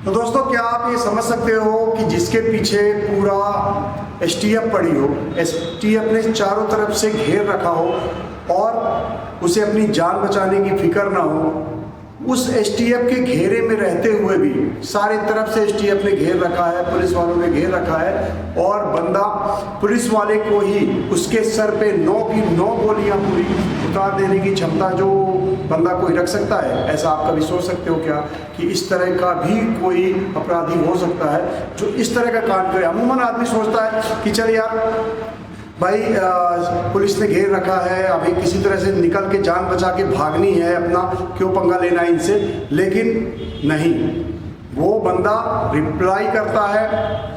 तो दोस्तों, क्या आप ये समझ सकते हो कि जिसके पीछे पूरा एसटीएफ पड़ी हो, एसटीएफ ने चारों तरफ से घेर रखा हो और उसे अपनी जान बचाने की फिक्र ना हो, उस एसटीएफ के घेरे में रहते हुए भी सारी तरफ से एसटीएफ ने घेर रखा है, पुलिस वालों ने घेर रखा है और बंदा पुलिस वाले को ही उसके सर पे 9 की 9 गोलियां पूरी उतार देने की क्षमता जो बंदा कोई रख सकता है? ऐसा आप कभी सोच सकते हो क्या कि इस तरह का भी कोई अपराधी हो सकता है जो इस तरह का कांड करे? अमूमन आदमी सोचता है कि चल यार भाई, पुलिस ने घेर रखा है, अभी किसी तरह से निकल के जान बचा के भागनी है, अपना क्यों पंगा लेना है इनसे। लेकिन नहीं, वो बंदा रिप्लाई करता है,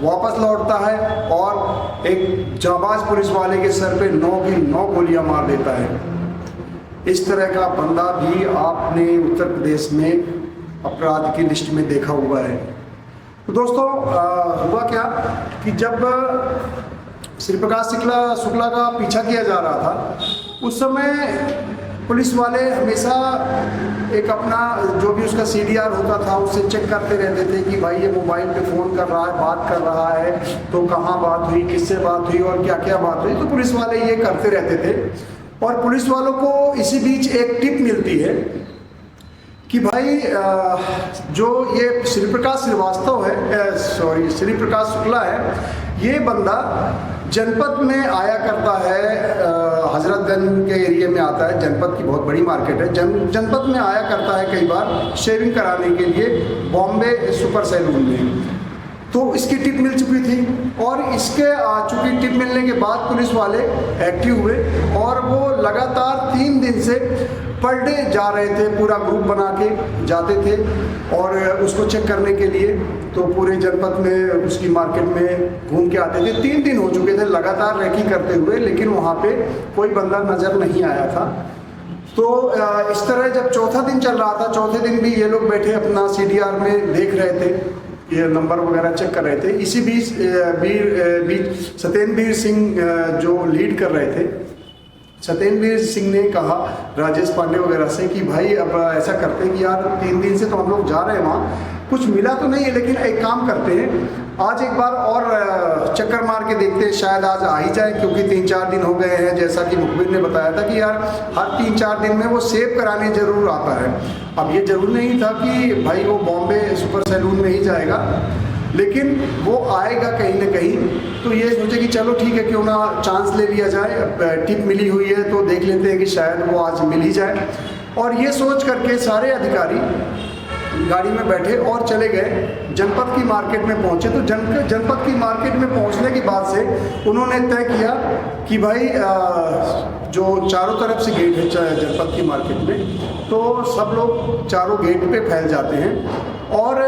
वापस लौटता है और एक जाबाज पुलिस वाले के सर पे 9 की 9 गोलियां मार देता है। इस तरह का बंदा भी आपने उत्तर प्रदेश में अपराध की लिस्ट में देखा हुआ है। तो दोस्तों, हुआ क्या कि जब श्री प्रकाश शुक्ला का पीछा किया जा रहा था, उस समय पुलिस वाले हमेशा एक अपना जो भी उसका सीडीआर होता था उससे चेक करते रहते थे कि भाई ये मोबाइल पे फ़ोन कर रहा है, बात कर रहा है, तो कहाँ बात हुई, किससे बात हुई और क्या क्या बात हुई। तो पुलिस वाले ये करते रहते थे और पुलिस वालों को इसी बीच एक टिप मिलती है कि भाई जो ये श्री प्रकाश शुक्ला है, ये बंदा जनपद में आया करता है, हजरतगंज के एरिया में आता है, जनपद की बहुत बड़ी मार्केट है, जनपद में आया करता है कई बार शेविंग कराने के लिए बॉम्बे सुपर सैलून में। तो इसकी टिप मिल चुकी थी और इसके चूंकि टिप मिलने के बाद पुलिस वाले एक्टिव हुए और वो लगातार 3 दिन से पर डे जा रहे थे, पूरा ग्रुप बना के जाते थे और उसको चेक करने के लिए। तो पूरे जनपद में उसकी मार्केट में घूम के आते थे। 3 दिन हो चुके थे लगातार रेकी करते हुए, लेकिन वहाँ पे कोई बंदा नज़र नहीं आया था। तो इस तरह जब चौथा दिन चल रहा था, चौथे दिन भी ये लोग बैठे अपना सीडीआर में देख रहे थे, ये नंबर वगैरह चेक कर रहे थे। इसी बीच सत्येंद्र सिंह जो लीड कर रहे थे, सत्येंद्र सिंह ने कहा राजेश पांडे वगैरह से कि भाई अब ऐसा करते हैं कि यार 3 दिन से तो हम लोग जा रहे हैं, वहाँ कुछ मिला तो नहीं है, लेकिन एक काम करते हैं, आज एक बार और चक्कर मार के देखते हैं, शायद आज आ ही जाए, क्योंकि 3-4 दिन हो गए हैं। जैसा कि मुखबिर ने बताया था कि यार हर 3-4 दिन में वो सेव कराने जरूर आता है। अब ये जरूर नहीं था कि भाई वो बॉम्बे सुपर सैलून में ही जाएगा, लेकिन वो आएगा कहीं ना कहीं। तो ये सोचे कि चलो ठीक है, क्यों ना चांस ले लिया जाए, टिप मिली हुई है तो देख लेते हैं कि शायद वो आज मिल ही जाए। और ये सोच करके सारे अधिकारी गाड़ी में बैठे और चले गए, जनपद की मार्केट में पहुंचे। तो जनपद की मार्केट में पहुंचने के बाद से उन्होंने तय किया कि भाई जो चारों तरफ से गेट है जनपद की मार्केट में, तो सब लोग चारों गेट पे फैल जाते हैं। और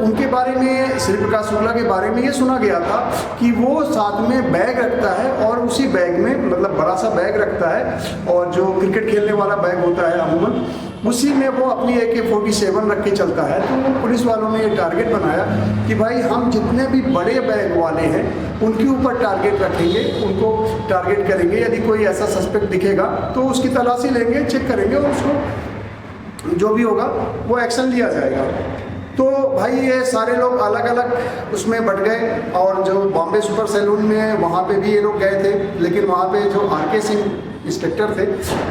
उनके बारे में, श्री प्रकाश शुक्ला के बारे में ये सुना गया था कि वो साथ में बैग रखता है और उसी बैग में, मतलब बड़ा सा बैग रखता है और जो क्रिकेट खेलने वाला बैग होता है अमूमन, उसी में वो अपनी AK-47 रख के चलता है। तो पुलिस वालों ने ये टारगेट बनाया कि भाई हम जितने भी बड़े बैग वाले हैं उनके ऊपर टारगेट रखेंगे, उनको टारगेट करेंगे। यदि कोई ऐसा सस्पेक्ट दिखेगा तो उसकी तलाशी लेंगे, चेक करेंगे और उसको जो भी होगा वो एक्शन लिया जाएगा। तो भाई ये सारे लोग अलग अलग उसमें बट गए और जो बॉम्बे सुपर सैलून में वहाँ पे भी ये लोग गए थे, लेकिन वहाँ पे जो RK सिंह इंस्पेक्टर थे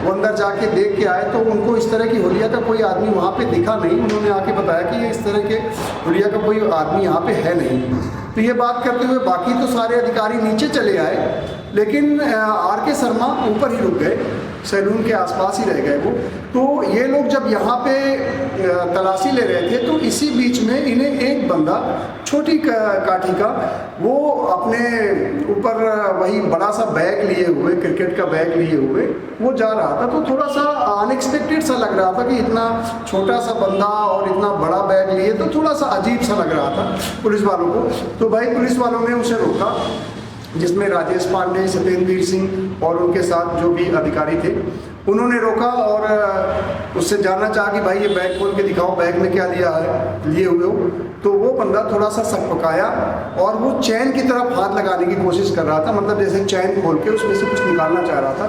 वो अंदर जाके देख के आए तो उनको इस तरह की हुलिया का कोई आदमी वहाँ पे दिखा नहीं। उन्होंने आके बताया कि ये इस तरह के हुलिया का कोई आदमी यहाँ पे है नहीं। तो ये बात करते हुए बाकी तो सारे अधिकारी नीचे चले आए, लेकिन RK शर्मा ऊपर ही रुक गए, सैलून के आसपास ही रह गए वो। तो ये लोग जब यहाँ पे तलाशी ले रहे थे तो इसी बीच में इन्हें एक बंदा छोटी काठी का वो अपने ऊपर वही बड़ा सा बैग लिए हुए, क्रिकेट का बैग लिए हुए वो जा रहा था। तो थोड़ा सा अनएक्सपेक्टेड सा लग रहा था कि इतना छोटा सा बंदा और इतना बड़ा बैग लिए, तो थोड़ा सा अजीब सा लग रहा था पुलिस वालों को। तो भाई पुलिस वालों ने उसे रोका, जिसमें राजेश पांडे, सत्येंद्र सिंह और उनके साथ जो भी अधिकारी थे उन्होंने रोका और उससे जानना चाहा कि भाई ये बैग खोल के दिखाओ, बैग में क्या लिया है, लिए हुए हो। तो वो बंदा थोड़ा सा सकपकाया और वो चैन की तरफ हाथ लगाने की कोशिश कर रहा था, मतलब जैसे चैन खोल के उसमें से कुछ निकालना चाह रहा था।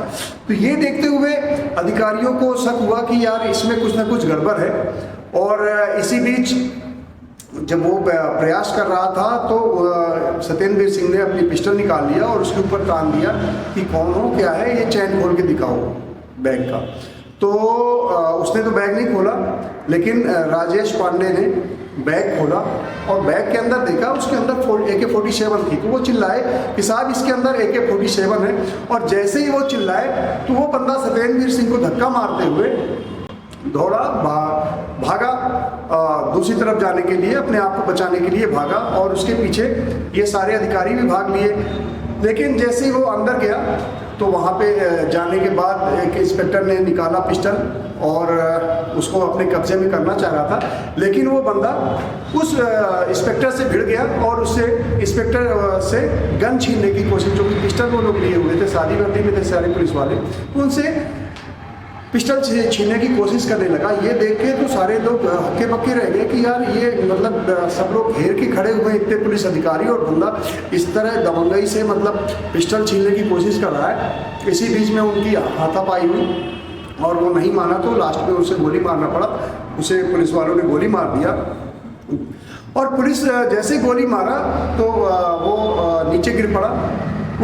तो ये देखते हुए अधिकारियों को शक हुआ कि यार इसमें कुछ ना कुछ गड़बड़ है। और इसी बीच जब वो प्रयास कर रहा था तो सत्येंद्र सिंह ने अपनी पिस्टल निकाल लिया और उसके ऊपर तान दिया कि कौन हो, क्या है, ये चैन खोल के दिखाओ बैग का। तो उसने तो बैग नहीं खोला, लेकिन राजेश पांडे ने बैग खोला और बैग के अंदर देखा, उसके अंदर AK-47 थी। तो वो चिल्लाए कि साहब इसके अंदर AK-47 है। और जैसे ही वो चिल्लाए तो वो बंदा सत्येंद्र सिंह को धक्का मारते हुए दौड़ा, भागा, दूसरी तरफ जाने के लिए, अपने आप को बचाने के लिए भागा और उसके पीछे ये सारे अधिकारी भी भाग लिए। लेकिन जैसे ही वो अंदर गया तो वहाँ पे जाने के बाद एक इंस्पेक्टर ने निकाला पिस्टल और उसको अपने कब्जे में करना चाह रहा था, लेकिन वो बंदा उस इंस्पेक्टर से भिड़ गया और उससे इंस्पेक्टर से गन छीनने की कोशिश, जो कि पिस्टल वो लोग लिए हुए थे, शादी वर्दी में थे सारे पुलिस वाले, तो उनसे पिस्टल छीनने की कोशिश करने लगा। ये देख के तो सारे लोग हक्के बक्के रह गए कि यार ये मतलब सब लोग घेर के खड़े हुए, इतने पुलिस अधिकारी, और बंदा इस तरह दबंगई से मतलब पिस्टल छीनने की कोशिश कर रहा है। इसी बीच में उनकी हाथापाई हुई और वो नहीं माना तो लास्ट में उसे गोली मारना पड़ा। उसे पुलिस वालों ने गोली मार दिया और पुलिस जैसे गोली मारा तो वो नीचे गिर पड़ा।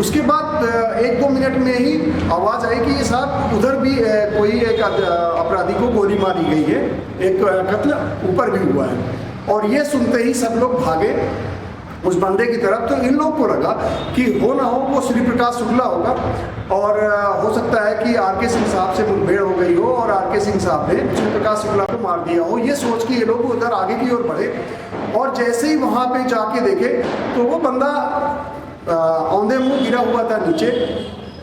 उसके बाद 1-2 मिनट में ही आवाज़ आई कि ये साहब उधर भी कोई एक अपराधी को गोली मारी गई है, एक कत्ल ऊपर भी हुआ है। और ये सुनते ही सब लोग भागे उस बंदे की तरफ। तो इन लोगों को लगा कि हो ना हो वो श्री प्रकाश शुक्ला होगा और हो सकता है कि आर के सिंह साहब से मुठभेड़ हो गई हो और आर के सिंह साहब ने श्री प्रकाश शुक्ला को मार दिया हो। ये सोच के ये लोग उधर आगे की ओर बढ़े और जैसे ही वहाँ पे जाके देखे तो वो बंदा औंधे मुंह गिरा हुआ था नीचे।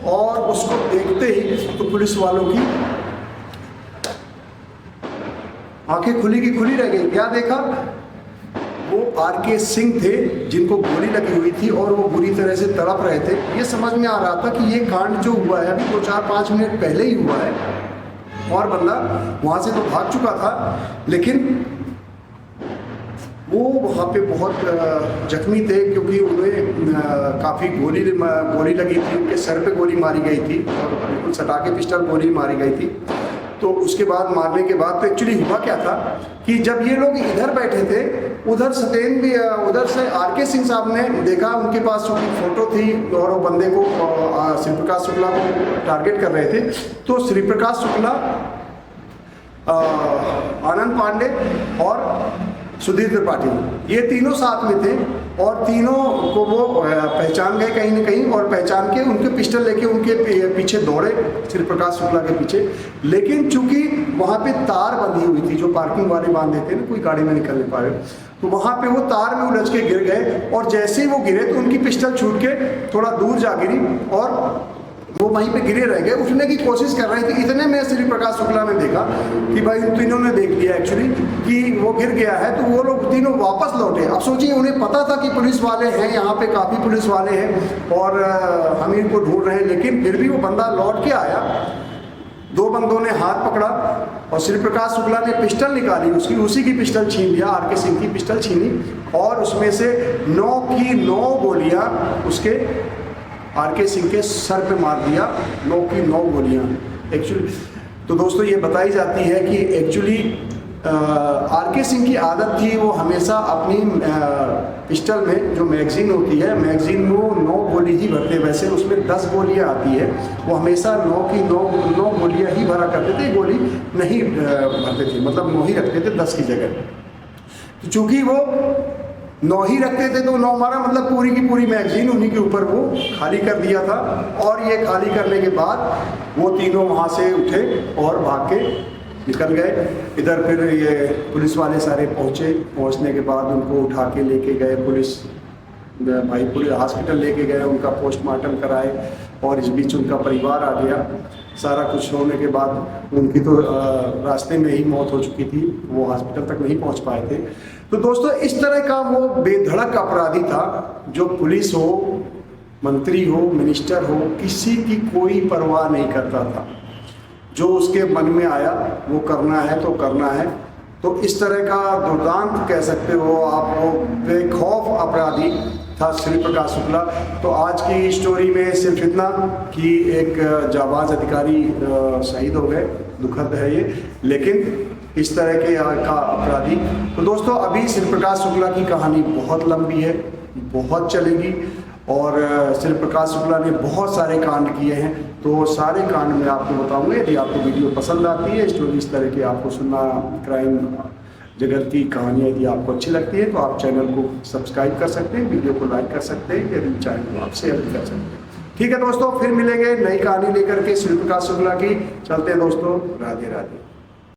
और उसको देखते ही तो पुलिस वालों की आंखें खुली की खुली रह गई। क्या देखा? वो आर के सिंह थे जिनको गोली लगी हुई थी और वो बुरी तरह से तड़प रहे थे। ये समझ में आ रहा था कि ये कांड जो हुआ है अभी 2-4-5 मिनट पहले ही हुआ है और बंदा वहाँ से तो भाग चुका था, लेकिन वो वहाँ पे बहुत जख्मी थे क्योंकि उन्हें काफ़ी गोली लगी थी, उनके सर पे गोली मारी गई थी और बिल्कुल सटा के पिस्टल गोली मारी गई थी। तो उसके बाद मारने के बाद तो एक्चुअली हुआ क्या था कि जब ये लोग इधर बैठे थे, उधर उधर से आर के सिंह साहब ने देखा, उनके पास चूँकि फ़ोटो थी और वो बंदे को श्री प्रकाश शुक्ला को टारगेट कर रहे थे। तो श्री प्रकाश शुक्ला, आनंद पांडे और सुधीर त्रिपाठी, ये तीनों साथ में थे और तीनों को वो पहचान गए कहीं ना कहीं और पहचान के उनके पिस्टल लेके उनके पीछे दौड़े, श्री प्रकाश शुक्ला के पीछे। लेकिन चूंकि वहाँ पे तार बंधी हुई थी जो पार्किंग वाले बांध देते ना, कोई गाड़ी में निकल नहीं पा रहे, तो वहाँ पे वो तार में उलझ के गिर गए और जैसे ही वो गिरे तो उनकी पिस्टल छूट के थोड़ा दूर जा गिरी और वो वहीं पे गिरे रह गए। उठने की कोशिश कर रहे थे, इतने में श्री प्रकाश शुक्ला ने देखा कि भाई इन तीनों ने देख लिया एक्चुअली कि वो गिर गया है, तो वो लोग तीनों वापस लौटे। अब सोचिए, उन्हें पता था कि पुलिस वाले हैं, यहाँ पे काफ़ी पुलिस वाले हैं और हम इनको ढूंढ रहे हैं, लेकिन फिर भी वो बंदा लौट के आया। 2 बंदों ने हाथ पकड़ा और श्री प्रकाश शुक्ला ने पिस्टल निकाली, उसी की पिस्टल छीन लिया, आर के सिंह की पिस्टल छीनी और उसमें से 9 की 9 गोलियाँ उसके आर के सिंह के सर पे मार दिया, 9 की 9 गोलियाँ एक्चुअली। तो दोस्तों ये बताई जाती है कि एक्चुअली आर के सिंह की आदत थी, वो हमेशा अपनी पिस्टल में जो मैगज़ीन होती है, मैगज़ीन में वो 9 गोली ही भरते। वैसे उसमें 10 गोलियाँ आती है, वो हमेशा 9 की 9 गोलियाँ ही भरा करते थे, गोली नहीं भरते थे, मतलब 9 ही रखते थे 10 की जगह। तो चूँकि वो 9 ही रखते थे तो 9 मारा, मतलब पूरी की पूरी मैगज़ीन उन्हीं के ऊपर वो खाली कर दिया था। और ये खाली करने के बाद वो तीनों वहाँ से उठे और भाग के निकल गए। इधर फिर ये पुलिस वाले सारे पहुँचने के बाद उनको उठा के लेके गए पुलिस हॉस्पिटल लेके गए, उनका पोस्टमार्टम कराए और इस बीच उनका परिवार आ गया। सारा कुछ होने के बाद उनकी तो रास्ते में ही मौत हो चुकी थी, वो हॉस्पिटल तक नहीं पहुंच पाए थे। तो दोस्तों इस तरह का वो बेधड़क अपराधी था जो पुलिस हो, मंत्री हो, मिनिस्टर हो, किसी की कोई परवाह नहीं करता था। जो उसके मन में आया वो करना है तो करना है। तो इस तरह का दुर्दांत कह सकते हो आप, वो बेखौफ अपराधी था श्री प्रकाश शुक्ला। तो आज की स्टोरी में सिर्फ इतना कि एक जाबाज अधिकारी शहीद हो गए, दुखद है ये, लेकिन इस तरह के का अपराधी। तो दोस्तों अभी शिव प्रकाश शुक्ला की कहानी बहुत लंबी है, बहुत चलेगी, और शिव प्रकाश शुक्ला ने बहुत सारे कांड किए हैं, तो सारे कांड मैं आपको बताऊंगा। यदि आपको वीडियो पसंद आती है, स्टोरी इस तरह की आपको सुनना, क्राइम जगत की कहानियाँ यदि आपको अच्छी लगती है, तो आप चैनल को सब्सक्राइब कर सकते हैं, वीडियो को लाइक कर सकते हैं, यदि चैनल को आप शेयर भी कर सकते हैं। ठीक है दोस्तों, फिर मिलेंगे नई कहानी लेकर के शिव प्रकाश शुक्ला की। चलते हैं दोस्तों, राधे राधे।